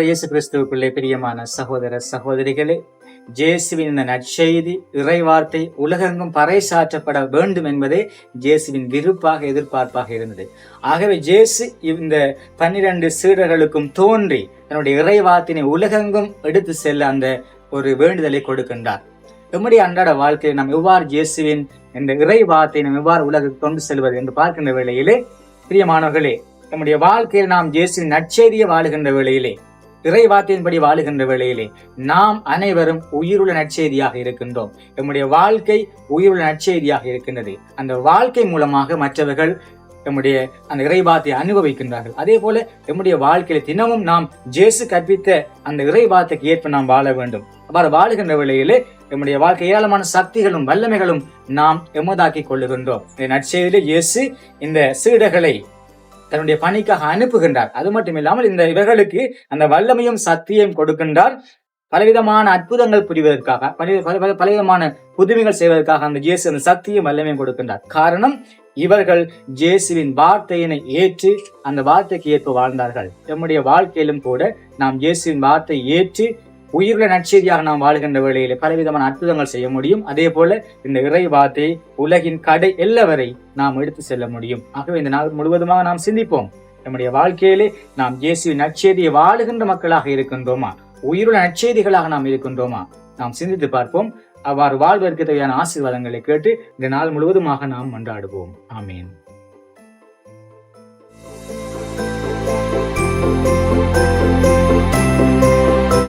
இயேசு கிறிஸ்துவுக்குள்ளே பிரியமான சகோதர சகோதரிகளே, இயேசுவின் இந்த நற்செய்தி இறைவார்த்தை உலகெங்கும் பறைசாற்றப்பட வேண்டும் என்பதே இயேசுவின் விருப்பாக எதிர்பார்ப்பாக இருந்தது. ஆகவே இயேசு இந்த 12 சீடர்களுக்கும் தோன்றி தன்னுடைய இறைவார்த்தினை உலகெங்கும் எடுத்து செல்ல அந்த ஒரு வேண்டுதலை கொடுக்கின்றார். நம்முடைய அன்றாட வாழ்க்கையை நாம் எவ்வாறு இயேசுவின் இந்த இறைவார்த்தை நாம் எவ்வாறு உலகுக்கு கொண்டு செல்வது என்று பார்க்கின்ற வேளையிலே, பிரியமானவர்களே, நம்முடைய வாழ்க்கையில் நாம் இயேசுவின் நற்செய்தியை வாழுகின்ற வேளையிலே, இறைவார்த்தையின்படி வாழுகின்ற வேளையிலே நாம் அனைவரும் உயிருள்ள நற்செய்தியாக இருக்கின்றோம். நம்முடைய வாழ்க்கை உயிருள்ள நற்செய்தியாக இருக்கின்றது. அந்த வாழ்க்கை மூலமாக மற்றவர்கள் நம்முடைய அந்த இறைவார்த்தையை அனுபவிக்கின்றார்கள். அதே போல நம்முடைய வாழ்க்கையில தினமும் நாம் இயேசு கற்பித்த அந்த இறைவார்த்தைக்கு ஏற்ப நாம் வாழ வேண்டும். அவ்வாறு வாழுகின்ற வேளையிலே நம்முடைய வாழ்க்கை ஏராளமான சக்திகளும் வல்லமைகளும் நாம் எமதாக்கி கொள்ளுகின்றோம். இந்த நற்செய்தியிலே இயேசு இந்த சீடர்களை தன்னுடைய பணிக்காக அனுப்புகின்றார். அது மட்டும் இல்லாமல் இந்த இவர்களுக்கு அந்த வல்லமையும் சக்தியையும் கொடுக்கின்றார். பலவிதமான அற்புதங்கள் புரிவதற்காக, பலவிதமான புதுமைகள் செய்வதற்காக அந்த இயேசு அந்த சக்தியும் வல்லமையும் கொடுக்கின்றார். காரணம், இவர்கள் இயேசுவின் வார்த்தையினை ஏற்று அந்த வார்த்தைக்கு ஏற்ப வாழ்ந்தார்கள். நம்முடைய வாழ்க்கையிலும் கூட நாம் இயேசுவின் வார்த்தையை ஏற்று உயிருள்ள நற்செய்தியாக நாம் வாழ்கின்ற வேளையிலே பலவிதமான அற்புதங்கள் செய்ய முடியும். அதே போல இந்த இறை வார்த்தையை உலகின் கடை எல்லவரை நாம் எடுத்து செல்ல முடியும். ஆகவே இந்த நாள் முழுவதுமாக நாம் சிந்திப்போம், நம்முடைய வாழ்க்கையிலே நாம் இயேசுவின் நற்செய்தியை வாழுகின்ற மக்களாக இருக்கின்றோமா, உயிருள்ள நற்செய்திகளாக நாம் இருக்கின்றோமா? நாம் சிந்தித்து பார்ப்போம். அவ்வாறு வாழ்வதற்கு தேவையான ஆசீர்வாதங்களை கேட்டு இந்த நாள் முழுவதுமாக நாம் மன்றாடுவோம். ஆமீன்.